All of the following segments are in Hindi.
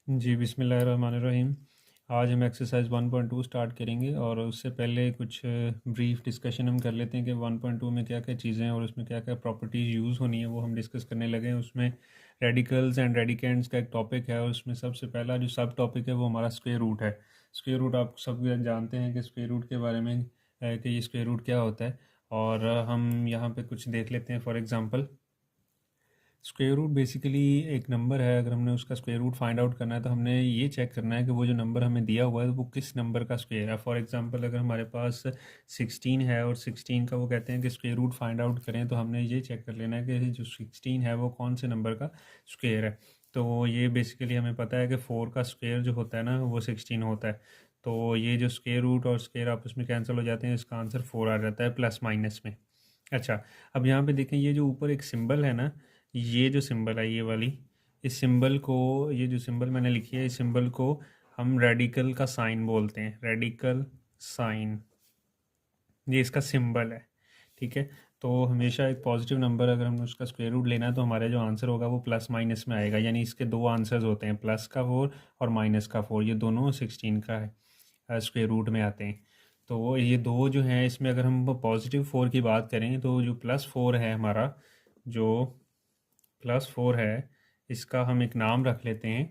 जी, बिस्मिल्लाहिर्रहमानिर्रहीम। आज हम एक्सरसाइज 1.2 स्टार्ट करेंगे और उससे पहले कुछ ब्रीफ डिस्कशन हम कर लेते हैं कि 1.2 में क्या क्या चीज़ें हैं और उसमें क्या क्या प्रॉपर्टीज़ यूज़ होनी है, वो हम डिस्कस करने लगे हैं। उसमें रेडिकल्स एंड रेडिकेंड्स का एक टॉपिक है और उसमें सबसे पहला जो सब टॉपिक है वो हमारा स्क्वायर रूट है। स्क्वायर रूट आप सब जानते हैं कि स्क्वायर रूट के बारे में कि ये स्क्वायर रूट क्या होता है। और हम यहाँ पे कुछ देख लेते हैं। For example, square root basically एक नंबर है। अगर हमने उसका स्क्वायर रूट फाइंड आउट करना है तो हमने ये चेक करना है कि वो जो नंबर हमें दिया हुआ है वो किस नंबर का स्क्वायर है। फॉर एग्जांपल, अगर हमारे पास 16 है और 16 का वो कहते हैं कि स्क्वायर रूट फाइंड आउट करें, तो हमने ये चेक कर लेना है कि जो 16 है वो कौन से नंबर का स्क्वायर है। तो ये बेसिकली हमें पता है कि 4 का स्क्वायर जो होता है ना वो 16 होता है। तो ये जो स्क्वायर रूट और स्क्वायर आपस में कैंसिल हो जाते हैं, इसका आंसर 4 आ जाता है प्लस माइनस में। अच्छा, अब यहाँ पे देखें, ये जो ऊपर एक सिंबल है ना, ये जो सिंबल है ये वाली, इस सिंबल को, ये जो सिंबल मैंने लिखी है, इस सिंबल को हम रेडिकल का साइन बोलते हैं। रेडिकल साइन, ये इसका सिंबल है। ठीक है। तो हमेशा एक पॉजिटिव नंबर अगर हमने उसका स्क्वायर रूट लेना है तो हमारा जो आंसर होगा वो प्लस माइनस में आएगा। यानी इसके दो आंसर्स होते हैं, प्लस का 4 और माइनस का 4। ये दोनों 16 का है स्क्वायर रूट में आते हैं। तो ये दो जो हैं, इसमें अगर हम पॉजिटिव 4 की बात करें तो जो +4 है हमारा, जो +4 है, इसका हम एक नाम रख लेते हैं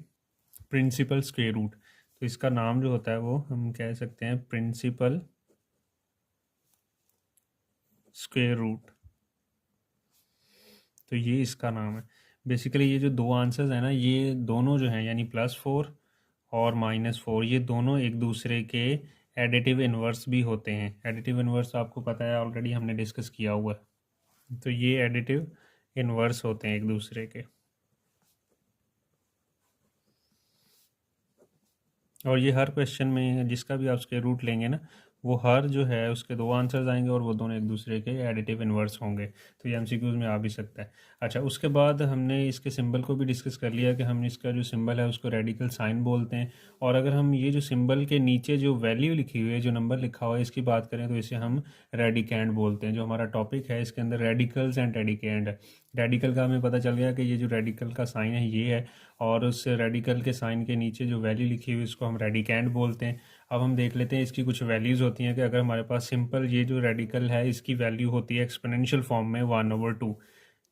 प्रिंसिपल स्क्वायर रूट। तो इसका नाम जो होता है वो हम कह सकते हैं प्रिंसिपल स्क्वायर रूट। तो ये इसका नाम है। बेसिकली ये जो दो आंसर्स हैं ना, ये दोनों जो हैं यानी +4 और -4, ये दोनों एक दूसरे के एडिटिव इन्वर्स भी होते हैं। एडिटिव इन्वर्स आपको पता है, ऑलरेडी हमने डिस्कस किया हुआ है। तो ये एडिटिव इन्वर्स होते हैं एक दूसरे के। और ये हर क्वेश्चन में जिसका भी आप स्क्वायर रूट लेंगे ना, वो हर जो है उसके दो आंसर्स आएंगे और वो दोनों एक दूसरे के एडिटिव इन्वर्स होंगे। तो ये एमसीक्यूज में आ भी सकता है। अच्छा, उसके बाद हमने इसके सिंबल को भी डिस्कस कर लिया कि हम इसका जो सिंबल है उसको रेडिकल साइन बोलते हैं। और अगर हम ये जो सिंबल के नीचे जो वैल्यू लिखी हुई है, जो नंबर लिखा हुआ है, इसकी बात करें तो इसे हम रेडिकेंड बोलते हैं। जो हमारा टॉपिक है इसके अंदर रेडिकल्स एंड रेडिकेंड है। रेडिकल का हमें पता चल गया कि ये जो रेडिकल का साइन है ये है, और उस रेडिकल के साइन के नीचे जो वैल्यू लिखी हुई है उसको हम रेडिकेंड बोलते हैं। अब हम देख लेते हैं इसकी कुछ वैल्यूज़ होती हैं कि अगर हमारे पास सिंपल ये जो रेडिकल है इसकी वैल्यू होती है एक्सपोनेंशियल फॉर्म में 1/2।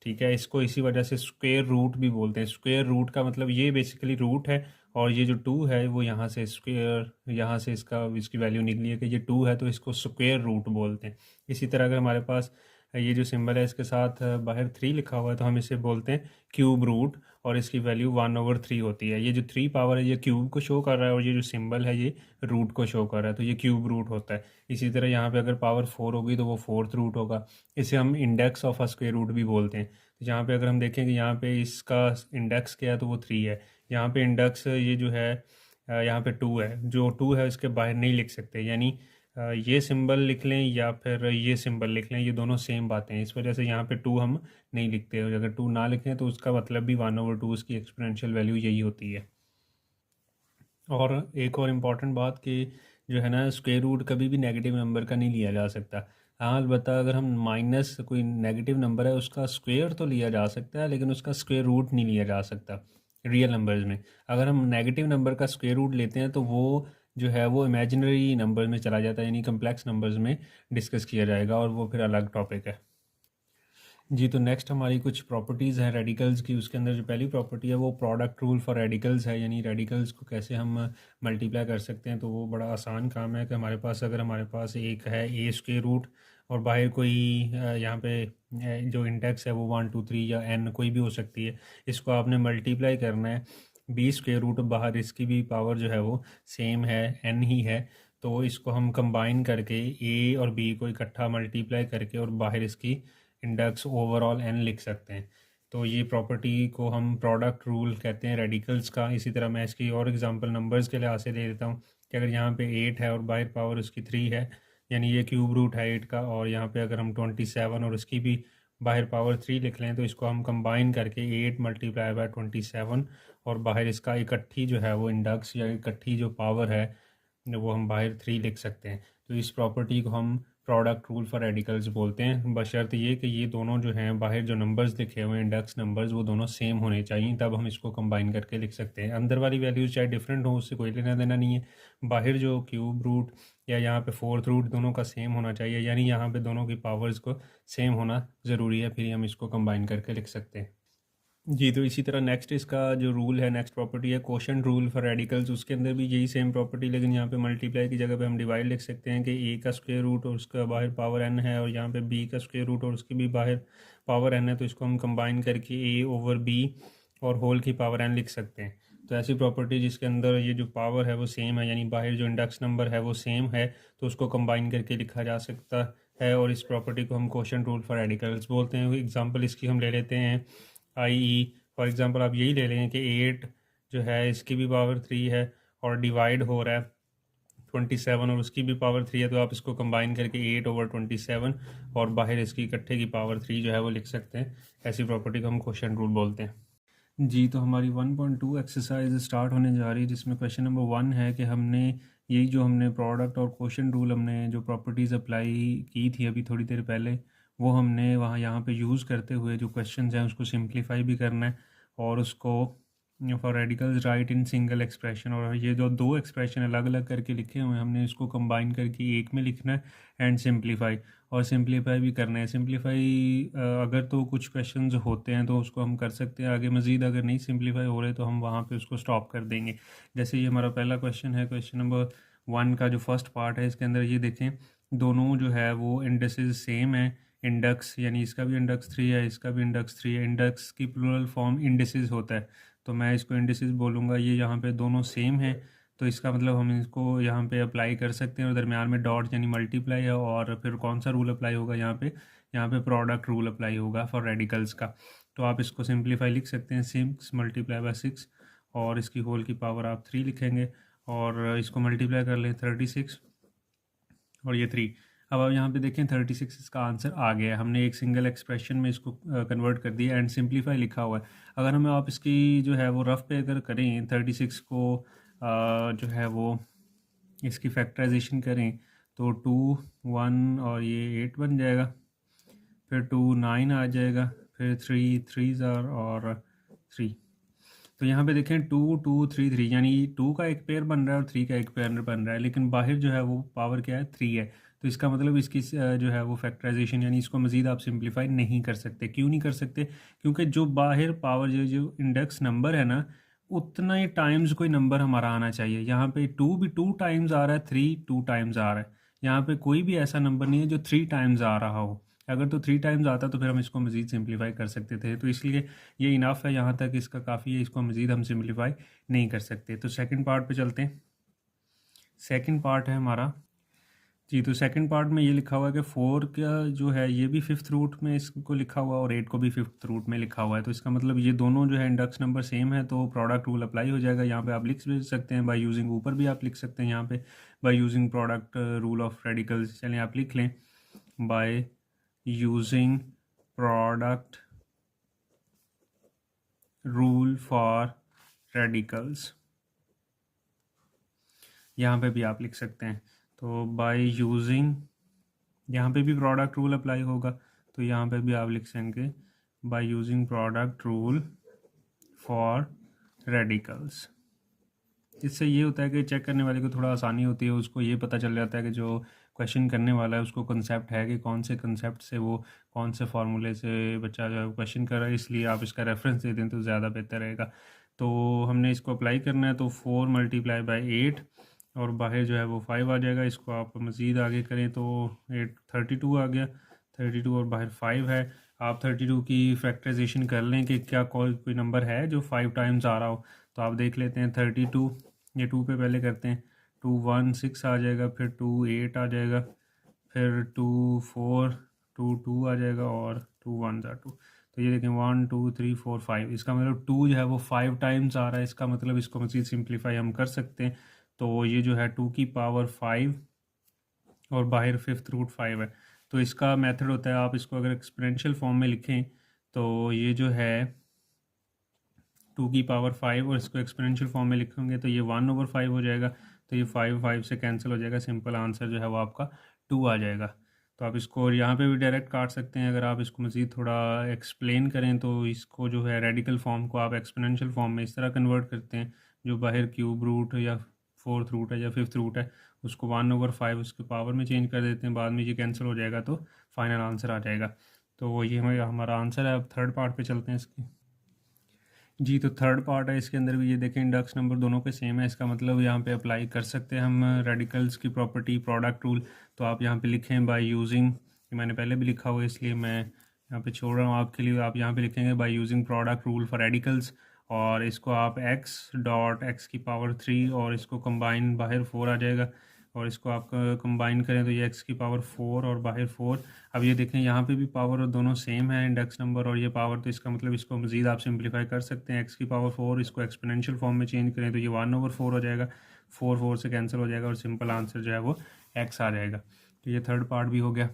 ठीक है, इसको इसी वजह से स्क्वायर रूट भी बोलते हैं। स्क्वायर रूट का मतलब ये बेसिकली रूट है, और ये जो 2 है वो यहाँ से स्क्वायर, यहाँ से इसकी वैल्यू निकली है कि ये 2 है, तो इसको स्क्वायर रूट बोलते हैं। इसी तरह अगर हमारे पास ये जो सिंबल है इसके साथ बाहर 3 लिखा हुआ है तो हम इसे बोलते हैं क्यूब रूट, और इसकी वैल्यू 1/3 होती है। ये जो 3 पावर है ये क्यूब को शो कर रहा है, और ये जो सिंबल है ये रूट को शो कर रहा है, तो ये क्यूब रूट होता है। इसी तरह यहाँ पे अगर पावर 4 होगी तो वो फोर्थ रूट होगा। इसे हम index of a square root भी बोलते हैं। तो यहाँ पे अगर हम देखें कि यहाँ पे इसका इंडेक्स क्या है तो वो 3 है। यहाँ पे इंडेक्स ये जो है यहाँ पे 2 है। जो 2 है इसके बाहर नहीं लिख सकते, यानी ये सिंबल लिख लें या फिर ये सिंबल लिख लें, ये दोनों सेम बातें हैं। इस वजह से यहाँ पे 2 हम नहीं लिखते, और अगर 2 ना लिखें तो उसका मतलब भी 1/2 उसकी एक्सपोनेंशियल वैल्यू यही होती है। और एक और इम्पॉर्टेंट बात कि जो है ना, स्क्वायर रूट कभी भी नेगेटिव नंबर का नहीं लिया जा सकता। हाँ, अलबत्ता अगर हम माइनस कोई नेगेटिव नंबर है उसका स्क्वायर तो लिया जा सकता है, लेकिन उसका स्क्वायर रूट नहीं लिया जा सकता रियल नंबर्स में। अगर हम नेगेटिव नंबर का स्क्वायर रूट लेते हैं तो वो जो है वो इमेजिनरी नंबर में चला जाता है, यानी कम्प्लेक्स नंबर्स में डिस्कस किया जाएगा, और वो फिर अलग टॉपिक है। जी, तो नेक्स्ट हमारी कुछ प्रॉपर्टीज़ हैं रेडिकल्स की। उसके अंदर जो पहली प्रॉपर्टी है वो प्रोडक्ट रूल फॉर रेडिकल्स है, यानी रेडिकल्स को कैसे हम मल्टीप्लाई कर सकते हैं। तो वो बड़ा आसान काम है कि हमारे पास, अगर हमारे पास एक है ए स्क्वायर रूट, और बाहर कोई यहाँ पे जो इंडेक्स है वो 1 2 3 या n कोई भी हो सकती है, इसको आपने मल्टीप्लाई करना है बी स्क्वायर रूट। बाहर इसकी भी पावर जो है वो सेम है, n ही है। तो इसको हम कंबाइन करके ए और बी को इकट्ठा मल्टीप्लाई करके और बाहर इसकी इंडेक्स ओवरऑल n लिख सकते हैं। तो ये प्रॉपर्टी को हम प्रोडक्ट रूल कहते हैं रेडिकल्स का। इसी तरह मैं इसकी और एग्जांपल नंबर्स के लिहाज से दे देता हूँ कि अगर यहाँ पे 8 है और बाहर पावर उसकी 3 है, यानी ये क्यूब रूट है 8 का। और यहाँ पे अगर हम 27 और उसकी भी बाहर पावर 3 लिख लें, तो इसको हम कंबाइन करके 8 मल्टीप्लाई बाय 27, और बाहर इसका इकट्ठी जो है वो इंडेक्स या इकट्ठी जो पावर है वो हम बाहर 3 लिख सकते हैं। तो इस प्रॉपर्टी को हम प्रोडक्ट रूल फॉर रेडिकल्स बोलते हैं, बशर्ते ये कि ये दोनों जो हैं बाहर जो नंबर्स लिखे हुए हैं इंडेक्स नंबर्स वो दोनों सेम होने चाहिए, तब हम इसको कंबाइन करके लिख सकते हैं। अंदर वाली वैल्यूज़ चाहे डिफरेंट हो उससे कोई लेना देना नहीं है, बाहर जो क्यूब रूट या यहाँ पे फोर्थ रूट दोनों का सेम होना चाहिए, यानी यहाँ पे दोनों की पावर्स को सेम होना ज़रूरी है, फिर हम इसको कंबाइन करके लिख सकते हैं। जी, तो इसी तरह नेक्स्ट इसका जो रूल है, नेक्स्ट प्रॉपर्टी है कोशेंट रूल फॉर रेडिकल्स, उसके अंदर भी यही सेम प्रॉपर्टी, लेकिन यहाँ पे मल्टीप्लाई की जगह पे हम डिवाइड लिख सकते हैं कि ए का स्क्वायर रूट और उसका बाहर पावर एन है, और यहाँ पे बी का स्क्वायर रूट और उसकी भी बाहर पावर एन है, तो इसको हम कंबाइन करके ए ओवर बी और होल की पावर एन लिख सकते हैं। तो ऐसी प्रॉपर्टी जिसके अंदर ये जो पावर है वो सेम है, यानी बाहर जो इंडेक्स नंबर है वो सेम है, तो उसको कंबाइन करके लिखा जा सकता है, और इस प्रॉपर्टी को हम कोशेंट रूल फॉर रेडिकल्स बोलते हैं। एग्जाम्पल इसकी हम ले लेते हैं, आई फॉर एग्ज़ाम्पल आप यही ले लेंगे कि 8 जो है इसकी भी पावर 3 है और डिवाइड हो रहा है 27 और उसकी भी पावर 3 है, तो आप इसको कंबाइन करके 8 ओवर 27 और बाहर इसकी इकट्ठे की पावर 3 जो है वो लिख सकते हैं। ऐसी प्रॉपर्टी को हम क्वेश्चन रूल बोलते हैं। जी, तो हमारी 1.2 एक्सरसाइज स्टार्ट होने जा रही है, जिसमें क्वेश्चन नंबर 1 है कि हमने यही जो हमने प्रोडक्ट और क्वेश्चन रूल हमने जो प्रॉपर्टीज़ अप्लाई की थी अभी थोड़ी देर पहले, वो हमने वहाँ यहाँ पे यूज़ करते हुए जो क्वेश्चंस हैं उसको सिंप्लीफाई भी करना है, और उसको for radicals right in single expression, और ये जो दो एक्सप्रेशन अलग अलग करके लिखे हुए हैं हमने इसको कंबाइन करके एक में लिखना है एंड सिंप्लीफाई, और सिंप्लीफाई भी करना है। सिंप्लीफाई अगर तो कुछ क्वेश्चंस होते हैं तो उसको हम कर सकते हैं आगे मज़ीद, अगर नहीं सिंप्लीफाई हो रहे तो हम वहाँ पे उसको स्टॉप कर देंगे। जैसे ये हमारा पहला क्वेश्चन है, क्वेश्चन नंबर 1 का जो फर्स्ट पार्ट है, इसके अंदर ये देखें दोनों जो है वो इंडेक्सेस सेम है, इंडेक्स यानी इसका भी इंडेक्स 3 है, इसका भी इंडेक्स 3 है। इंडेक्स की प्लूरल फॉर्म इंडिसेस होता है, तो मैं इसको इंडिसेस बोलूँगा। ये यहाँ पे दोनों सेम है, तो इसका मतलब हम इसको यहाँ पे अप्लाई कर सकते हैं, और दरमियान में डॉट यानी मल्टीप्लाई है, और फिर कौन सा रूल अप्लाई होगा यहाँ पे प्रोडक्ट रूल अप्लाई होगा फॉर रेडिकल्स का। तो आप इसको सिंप्लीफाई लिख सकते हैं, 6 मल्टीप्लाई बाय 6, और इसकी होल की पावर आप 3 लिखेंगे, और इसको मल्टीप्लाई कर लें 36 और ये 3। अब आप यहाँ पे देखें 36 इसका आंसर आ गया है, हमने एक सिंगल एक्सप्रेशन में इसको कन्वर्ट कर दिया एंड सिंप्लीफाई लिखा हुआ है। अगर हमें आप इसकी जो है वो रफ पे अगर करें 36 को जो है वो इसकी फैक्टराइजेशन करें तो 2 1 और ये 8 बन जाएगा, फिर 2 9 आ जाएगा, फिर 3 3 और 3। तो यहाँ पे देखें 2 2 3 3 यानी 2 का एक पेयर बन रहा है और 3 का एक पेयर बन रहा है, लेकिन बाहर जो है वो पावर क्या है 3 है, तो इसका मतलब इसकी जो है वो फैक्टराइजेशन यानी इसको मज़ीद आप सिंप्लीफाई नहीं कर सकते। क्यों नहीं कर सकते? क्योंकि जो बाहर पावर जो इंडेक्स नंबर है ना, उतना ही टाइम्स कोई नंबर हमारा आना चाहिए। यहाँ पे 2 भी 2 टाइम्स आ रहा है, 3 2 टाइम्स आ रहा है, यहाँ पे कोई भी ऐसा नंबर नहीं है जो 3 टाइम्स आ रहा हो। अगर तो 3 टाइम्स आता तो फिर हम इसको मज़ीद सिंप्लीफाई कर सकते थे, तो इसलिए ये इनफ है, यहाँ तक इसका काफ़ी है, इसको मज़ीद हम सिंप्लीफाई नहीं कर सकते। तो सेकंड पार्ट पे चलते हैं। सेकंड पार्ट है हमारा जी, तो सेकंड पार्ट में ये लिखा हुआ है कि 4 का जो है ये भी 5th रूट में इसको लिखा हुआ है और 8 को भी 5th रूट में लिखा हुआ है, तो इसका मतलब ये दोनों जो है इंडेक्स नंबर सेम है, तो प्रोडक्ट रूल अप्लाई हो जाएगा। यहाँ पे आप लिख भी सकते हैं बाय यूजिंग, ऊपर भी आप लिख सकते हैं यहाँ पे by using product rule of radicals. चलें आप लिख लें by using product rule for radicals, यहाँ पे भी आप लिख सकते हैं। तो बाय यूजिंग, यहाँ पे भी प्रोडक्ट रूल अप्लाई होगा, तो यहाँ पे भी आप लिख सकेंगे by using product rule for radicals. इससे ये होता है कि चेक करने वाले को थोड़ा आसानी होती है, उसको ये पता चल जाता है कि जो क्वेश्चन करने वाला है उसको कंसेप्ट है कि कौन से कंसेप्ट से वो कौन से फार्मूले से बच्चा जो है क्वेश्चन कर रहा है, इसलिए आप इसका रेफरेंस दे दें तो ज़्यादा बेहतर रहेगा। तो हमने इसको अप्लाई करना है, तो 4 मल्टीप्लाई बाई 8 और बाहर जो है वो 5 आ जाएगा। इसको आप मज़ीद आगे करें तो 8 32 आ गया, 32 और बाहर 5 है। आप 32 की फैक्टराइजेशन कर लें कि क्या कोई नंबर है जो 5 टाइम्स आ रहा हो, तो आप देख लेते हैं 32, ये 2 पे पहले करते हैं, 2 1 6 आ जाएगा, फिर 2 8 आ जाएगा, फिर 2 4 2 2 आ जाएगा और 2 1 2। तो ये देखें 1 2 3 4 5, इसका मतलब 2 जो है वो 5 टाइम्स आ रहा है, इसका मतलब इसको मज़ीद सिंप्लीफाई हम कर सकते हैं। तो ये जो है 2 की पावर 5 और बाहर 5th रूट 5 है, तो इसका मेथड होता है आप इसको अगर एक्सपोनेंशियल फॉर्म में लिखें तो ये जो है 2 की पावर 5 और इसको एक्सपोनेंशियल फॉर्म में लिखेंगे तो ये 1/5 हो जाएगा, तो ये 5 5 से कैंसिल हो जाएगा, सिंपल आंसर जो है वो आपका 2 आ जाएगा। तो आप इसको यहाँ पे भी डायरेक्ट काट सकते हैं। अगर आप इसको मज़ीद थोड़ा एक्सप्लेन करें तो इसको जो है रेडिकल फॉर्म को आप एक्सपोनेंशियल फॉर्म में इस तरह कन्वर्ट करते हैं, जो बाहर क्यूब रूट या फोर्थ रूट है या फिफ्थ रूट है उसको 1/5 उसके पावर में चेंज कर देते हैं, बाद में ये कैंसिल हो जाएगा तो फाइनल आंसर आ जाएगा। तो ये हमारा आंसर है। अब थर्ड पार्ट पे चलते हैं इसकी। जी, तो थर्ड पार्ट है, इसके अंदर भी ये देखें इंडेक्स नंबर दोनों पे सेम है, इसका मतलब यहाँ पे अप्लाई कर सकते हैं हम रेडिकल्स की प्रॉपर्टी प्रोडक्ट रूल। तो आप यहाँ पे लिखें बाय यूजिंग, ये मैंने पहले भी लिखा हुआ है इसलिए मैं यहाँ पे छोड़ रहा हूँ आपके लिए। आप यहाँ पे लिखेंगे by using product rule for radicals, और इसको आप x.x⁻³ और इसको कंबाइन बाहर 4 आ जाएगा, और इसको आप कंबाइन करें तो ये x⁴ और बाहर 4। अब ये देखें यहाँ पे भी पावर और दोनों सेम है, इंडेक्स नंबर और ये पावर, तो इसका मतलब इसको मज़ीद आप सिंप्लीफाई कर सकते हैं। x⁴ इसको एक्सपोनेंशियल फॉर्म में चेंज करें तो ये 1/4 हो जाएगा, 4 से कैंसिल हो जाएगा और सिंपल आंसर जो है वो x आ जाएगा। तो ये थर्ड पार्ट भी हो गया।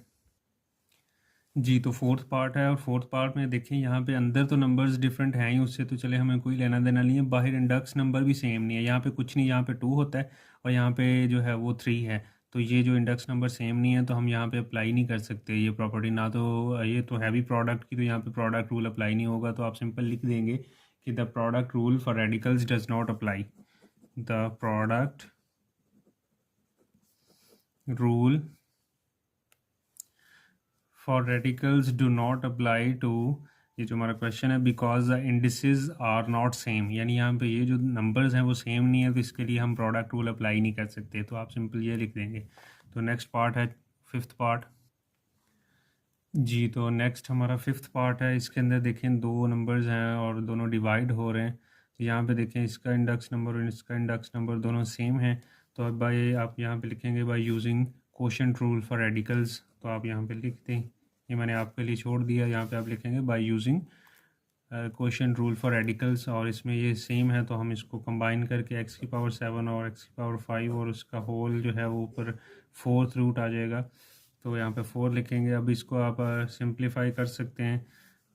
जी, तो फोर्थ पार्ट है, और फोर्थ पार्ट में देखें यहाँ पे अंदर तो नंबर्स डिफरेंट हैं ही, उससे तो चले हमें कोई लेना देना नहीं है। बाहर इंडेक्स नंबर भी सेम नहीं है, यहाँ पे कुछ नहीं, यहाँ पे 2 होता है और यहाँ पे जो है वो 3 है। तो ये जो इंडेक्स नंबर सेम नहीं है तो हम यहाँ पे अप्लाई नहीं कर सकते ये प्रॉपर्टी ना। तो ये तो हैवी प्रोडक्ट की, तो यहाँ पे प्रोडक्ट रूल अप्लाई नहीं होगा, तो आप सिंपल लिख देंगे कि the product rule for radicals does not apply. The product rule for radicals do not apply to, ये जो हमारा क्वेश्चन है, because the indices are not same, यानी यहाँ पे ये जो नंबर्स हैं वो सेम नहीं है, तो इसके लिए हम प्रोडक्ट रूल अप्लाई नहीं कर सकते। तो आप सिंपल ये लिख देंगे। तो नेक्स्ट पार्ट है फिफ्थ पार्ट। जी, तो नेक्स्ट हमारा फिफ्थ पार्ट है, इसके अंदर देखें दो नंबर्स हैं और दोनों डिवाइड हो रहे हैं। तो यहाँ पे देखें इसका इंडेक्स नंबर और इसका इंडेक्स नंबर दोनों सेम हैं। तो अब बाय आप यहाँ पे लिखेंगे by using quotient rule for radicals. तो आप यहाँ पे लिख दें, ये मैंने आपके लिए छोड़ दिया, यहाँ पे आप लिखेंगे by using quotient rule for radicals, और इसमें ये सेम है तो हम इसको कंबाइन करके x⁻7 और x⁻5 और उसका होल जो है वो ऊपर फोर्थ रूट आ जाएगा। तो यहाँ पे 4 लिखेंगे। अब इसको आप सिंप्लीफाई कर सकते हैं।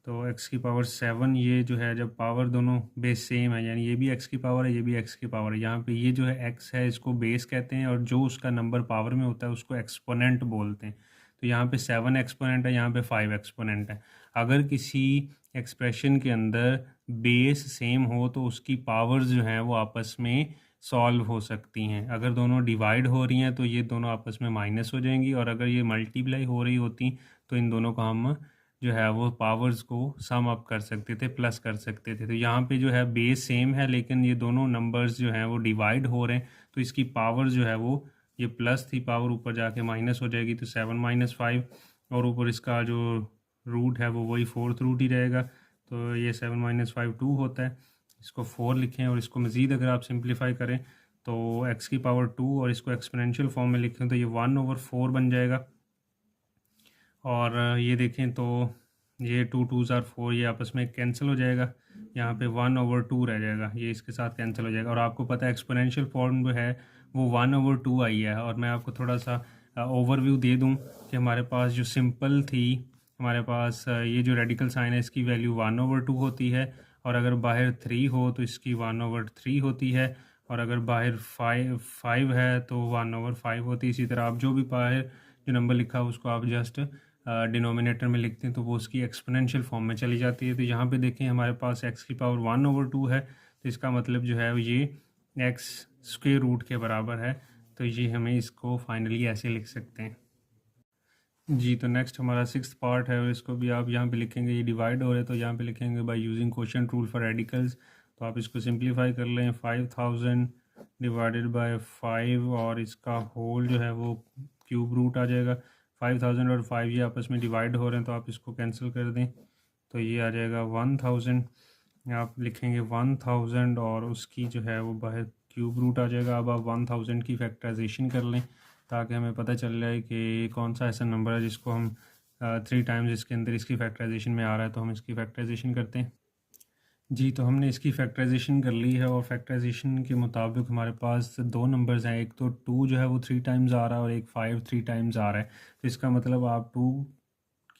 तो x⁻7 ये जो है, जब पावर दोनों बेस सेम है, यानी ये भी x की पावर है ये भी x की पावर है, यहाँ पे ये जो है x है इसको बेस कहते हैं और जो उसका नंबर पावर में होता है उसको एक्सपोनेंट बोलते हैं। तो यहाँ पे 7 एक्सपोनेंट है, यहाँ पे 5 एक्सपोनेंट है। अगर किसी एक्सप्रेशन के अंदर बेस सेम हो तो उसकी पावर्स जो हैं वो आपस में सॉल्व हो सकती हैं। अगर दोनों डिवाइड हो रही हैं तो ये दोनों आपस में माइनस हो जाएंगी, और अगर ये मल्टीप्लाई हो रही होती तो इन दोनों को हम जो है वो पावर्स को सम अप कर सकते थे, प्लस कर सकते थे। तो यहाँ पे जो है बेस सेम है लेकिन ये दोनों नंबर्स जो हैं वो डिवाइड हो रहे हैं, तो इसकी पावर जो है वो, ये प्लस थी पावर ऊपर जाके माइनस हो जाएगी, तो 7-5, और ऊपर इसका जो रूट है वो वही फोर्थ रूट ही रहेगा। तो ये 7-5 2 होता है। इसको 4 लिखें और इसको मज़ीद अगर आप सिंप्लीफाई करें तो x⁻2 और इसको एक्सपोनेंशियल फॉर्म में लिखें तो ये 1/4 बन जाएगा। और ये देखें तो ये 2 2s are 4, ये आपस में कैंसिल हो जाएगा, यहाँ पे 1/2 रह जाएगा, ये इसके साथ कैंसिल हो जाएगा। और आपको पता है एक्सपोनेंशियल फॉर्म जो है वो 1/2 आई है। और मैं आपको थोड़ा सा ओवरव्यू दे दूँ कि हमारे पास जो सिंपल थी, हमारे पास ये जो रेडिकल साइन है इसकी वैल्यू 1/2 होती है, और अगर बाहर 3 हो तो इसकी 1/3 होती है, और अगर बाहर 5 है तो 1/5 होती है। इसी तरह आप जो भी बाहर जो नंबर लिखा है उसको आप जस्ट डिनोमिनेटर में लिखते हैं तो वो उसकी एक्सपोनेंशियल फॉर्म में चली जाती है। तो यहाँ पे देखें हमारे पास x⁻1/2 है, तो इसका मतलब जो है ये x स्क्वायर रूट के बराबर है। तो ये हमें इसको फाइनली ऐसे लिख सकते हैं। जी, तो नेक्स्ट हमारा सिक्स्थ पार्ट है, और इसको भी आप यहाँ पे लिखेंगे, ये डिवाइड हो रहे हैं तो यहाँ पे लिखेंगे by using quotient rule for radicals. तो आप इसको सिंप्लीफाई कर लें, 5000 डिवाइडेड बाय 5 और इसका होल जो है वो क्यूब रूट आ जाएगा। 5000 और 5 ये आपस में डिवाइड हो रहे हैं तो आप इसको कैंसिल कर दें तो ये आ जाएगा 1000। आप लिखेंगे 1000 और उसकी जो है वो बाहर क्यूब रूट आ जाएगा। अब आप 1000 की फैक्टराइजेशन कर लें ताकि हमें पता चल जाए कि कौन सा ऐसा नंबर है जिसको हम 3 टाइम्स इसके अंदर इसकी फैक्टराइजेशन में आ रहा है, तो हम इसकी फैक्टराइजेशन करते हैं। जी, तो हमने इसकी फैक्टराइजेशन कर ली है, और फैक्टराइजेशन के मुताबिक हमारे पास दो नंबर्स हैं, एक तो 2 जो है वो 3 टाइम्स आ रहा है और एक 5 3 टाइम्स आ रहा है। तो इसका मतलब आप 2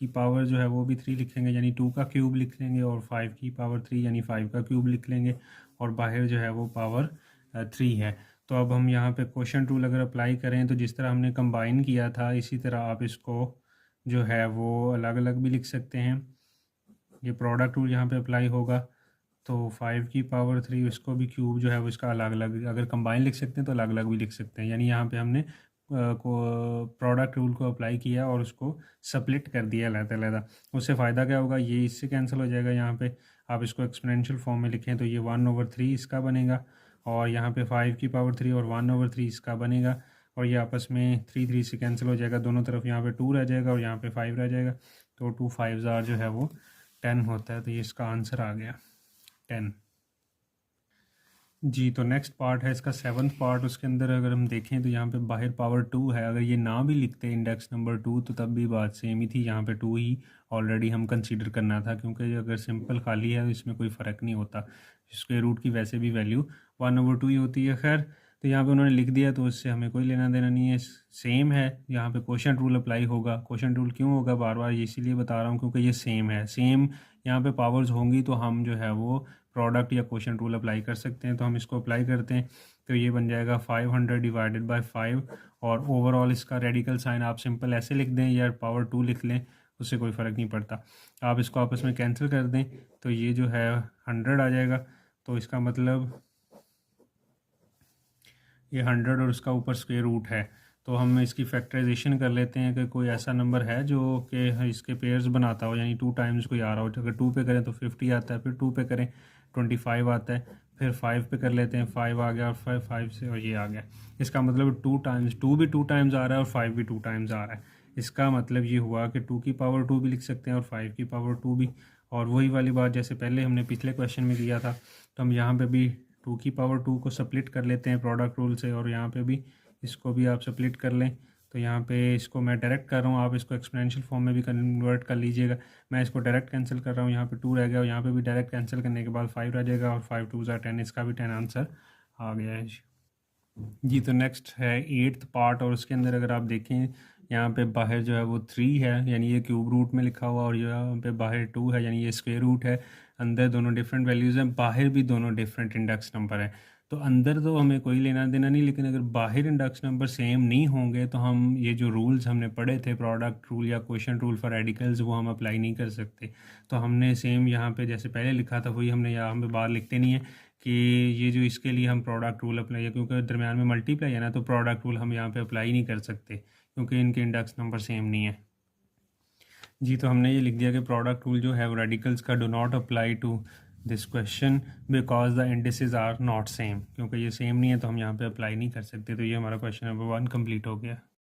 की पावर जो है वो भी 3 लिखेंगे यानी 2 का क्यूब लिख लेंगे, और 5 की पावर 3 यानी 5 का क्यूब लिख लेंगे, और बाहर जो है वो पावर 3 है। तो अब हम यहाँ पे क्वोशंट रूल अगर अप्लाई करें तो जिस तरह हमने कंबाइन किया था इसी तरह आप इसको जो है वो अलग अलग भी लिख सकते हैं। ये प्रोडक्ट रूल यहाँ पे अप्लाई होगा, तो 5 की पावर 3 इसको भी क्यूब जो है वो इसका अलग अलग, अगर कंबाइन लिख सकते हैं तो अलग अलग भी लिख सकते हैं। यानी यहाँ पे हमने को प्रोडक्ट रूल को अप्लाई किया और उसको स्प्लिट कर दिया अलग-अलग। उससे फ़ायदा क्या होगा, ये इससे कैंसिल हो जाएगा। यहाँ पे आप इसको एक्सपोनेंशियल फॉर्म में लिखें तो ये 1/3 इसका बनेगा, और यहाँ पे 5 की पावर 3 और 1/3 इसका बनेगा, और ये आपस में 3 से कैंसिल हो जाएगा। दोनों तरफ यहाँ पे 2 रह जाएगा और यहाँ पे 5 रह जाएगा, तो 2 5 जो है वो 10 होता है। तो ये इसका आंसर आ गया 10। जी, तो नेक्स्ट पार्ट है इसका 7th पार्ट। उसके अंदर अगर हम देखें तो यहाँ पे बाहर पावर 2 है। अगर ये ना भी लिखते इंडेक्स नंबर 2 तो तब भी बात सेम ही थी। यहाँ पे 2 ही ऑलरेडी हम कंसीडर करना था, क्योंकि अगर सिंपल खाली है तो इसमें कोई फ़र्क नहीं होता। स्क्वायर रूट की वैसे भी वैल्यू 1/2 ही होती है। खैर, तो यहाँ पे उन्होंने लिख दिया तो इससे हमें कोई लेना देना नहीं है, सेम है। यहाँ पे क्वोशंट रूल अप्लाई होगा। क्वोशंट रूल क्यों होगा बार बार, ये इसीलिए बता रहा हूँ क्योंकि ये सेम है। सेम यहाँ पे पावर्स होंगी तो हम जो है वो प्रोडक्ट या क्वोशंट रूल अप्लाई कर सकते हैं। तो हम इसको अप्लाई करते हैं, तो ये बन जाएगा 500 डिवाइडेड बाय 5, और ओवरऑल इसका रेडिकल साइन आप सिंपल ऐसे लिख दें या पावर 2 लिख लें, उससे कोई फ़र्क नहीं पड़ता। आप इसको आपस में कैंसिल कर दें तो ये जो है 100 आ जाएगा। तो इसका मतलब ये 100 और उसका ऊपर स्क्वायर रूट है। तो हम इसकी फैक्टराइजेशन कर लेते हैं कि कोई ऐसा नंबर है जो कि इसके पेयर्स बनाता हो, यानी 2 टाइम्स कोई आ रहा हो। अगर 2 पे करें तो 50 आता है, फिर 2 पे करें 25 आता है, फिर 5 पे कर लेते हैं 5 आ गया, और 5 से और ये आ गया। इसका मतलब 2 टाइम्स 2 भी 2 टाइम्स आ रहा है और 5 भी 2 टाइम्स आ रहा है। इसका मतलब ये हुआ कि 2 की पावर 2 भी लिख सकते हैं और 5 की पावर 2 भी। और वही वाली बात जैसे पहले हमने पिछले क्वेश्चन में किया था, तो हम यहाँ पे भी 2 की पावर 2 को स्प्लिट कर लेते हैं प्रोडक्ट रूल से, और यहाँ पे भी इसको भी आप स्प्लिट कर लें। तो यहाँ पे इसको मैं डायरेक्ट कर रहा हूँ, आप इसको एक्सपोनेंशियल फॉर्म में भी कन्वर्ट कर लीजिएगा। मैं इसको डायरेक्ट कैंसिल कर रहा हूँ, यहाँ पे 2 रह गया, और यहाँ पे भी डायरेक्ट कैंसिल करने के बाद 5 रह जाएगा, और 5 2 10, इसका भी 10 आंसर आ गया है जी। तो नेक्स्ट है 8th पार्ट, और उसके अंदर अगर आप देखें यहाँ पे बाहर जो है वो 3 है, यानी ये क्यूब रूट में लिखा हुआ, और यहाँ पे बाहर 2 है, यानी ये स्क्वायर रूट है। अंदर दोनों डिफरेंट वैल्यूज़ हैं, बाहर भी दोनों डिफरेंट इंडेक्स नंबर हैं। तो अंदर तो हमें कोई लेना देना नहीं, लेकिन अगर बाहर इंडेक्स नंबर सेम नहीं होंगे तो हम ये जो रूल्स हमने पढ़े थे, प्रोडक्ट रूल या क्वोशंट रूल फॉर रेडिकल्स, वो हम अप्लाई नहीं कर सकते। तो हमने सेम यहाँ पे जैसे पहले लिखा था वही हमने यहाँ पे बाहर लिखते नहीं है कि ये जो इसके लिए हम प्रोडक्ट रूल अप्लाई है, क्योंकि दरम्यान में मल्टीप्लाई है ना, तो प्रोडक्ट रूल हम यहाँ पे अप्लाई नहीं कर सकते क्योंकि इनके इंडेक्स नंबर सेम नहीं है जी। तो हमने ये लिख दिया कि प्रोडक्ट रूल जो है वो रेडिकल्स का do not apply to this question because the indices are not same, क्योंकि ये सेम नहीं है तो हम यहाँ पे अप्लाई नहीं कर सकते। तो ये हमारा क्वेश्चन नंबर 1 कंप्लीट हो गया।